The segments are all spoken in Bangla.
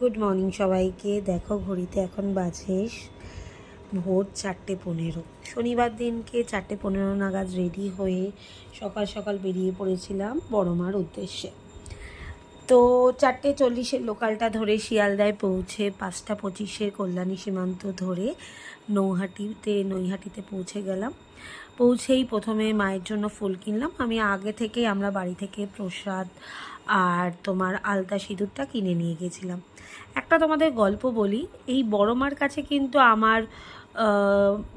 গুড মর্নিং সবাইকে। দেখো ঘড়িতে এখন বাজে ভোর 4:15। শনিবার দিনকে 4:15 নাগাদ রেডি হয়ে সকাল সকাল বেরিয়ে পড়েছিলাম বড়মার উদ্দেশ্যে। তো 4:40 লোকালটা ধরে শিয়ালদায় পৌঁছে 5:25 কল্যাণী সীমান্ত ধরে নৈহাটিতে পৌঁছে গেলাম। পৌঁছেই প্রথমে মায়ের জন্য ফুল কিনলাম। আমি আগে থেকেই আমরা বাড়ি থেকে প্রসাদ আর তোমার আলতা সিঁদুরটা কিনে নিয়ে গেছিলাম। একটা তোমাদের গল্প বলি, এই বড়মার কাছে কিন্তু আমার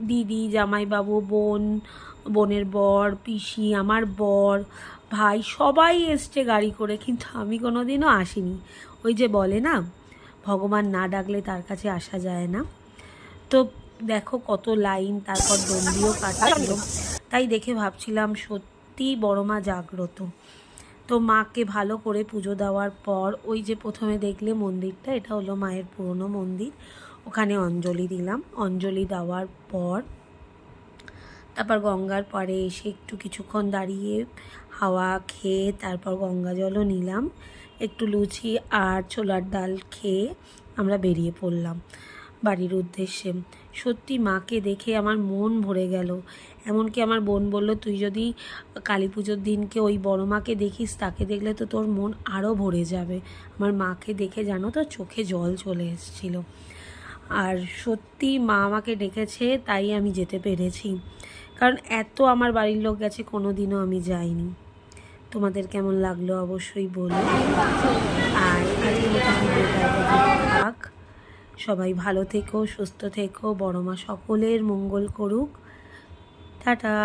দিদি, জামাইবাবু, বোনের বর, পিসি, আমার বর, ভাই সবাই এসছে গাড়ি করে, কিন্তু আমি কোনো দিনও আসিনি। ওই যে বলে না, ভগবান না ডাকলে তার কাছে আসা যায় না। তো দেখো কত লাইন, তারপর দণ্ডিও কাটছিল। তাই দেখে ভাবছিলাম সত্যি বড়মা জাগ্রত। তো মাকে ভালো করে পুজো দেওয়ার পর ওই যে প্রথমে দেখলে মন্দিরটা, এটা হলো মায়ের পুরনো মন্দির। ওখানে অঞ্জলি দিলাম। অঞ্জলি দেওয়ার পর তারপর গঙ্গার পরে এসে একটু কিছুক্ষণ দাঁড়িয়ে হাওয়া খেয়ে তারপর গঙ্গা জলও নিলাম। একটু লুচি আর ছোলার ডাল খেয়ে আমরা বেরিয়ে পড়লাম বাড়ির উদ্দেশ্যে। সত্যি মাকে দেখে আমার মন ভরে গেল। এমনকি আমার বোন বলল, তুই যদি কালী পুজোর দিনকে ওই বড় মাকে দেখিস, তাকে দেখলে তো তোর মন আরও ভরে যাবে। আমার মাকে দেখে জানো তো চোখে জল চলে এসেছিল। আর সত্যি মা আমাকে ডেকেছে, তাই আমি যেতে পেরেছি। কারণ এত আমার বাড়ির লোক গেছে, কোনো দিনও আমি যাইনি। তোমাদের কেমন লাগলো অবশ্যই বলো। আর থাক, সবাই ভালো থেকো, সুস্থ থেকো, বড়মা সকলের মঙ্গল করুক। টাটা।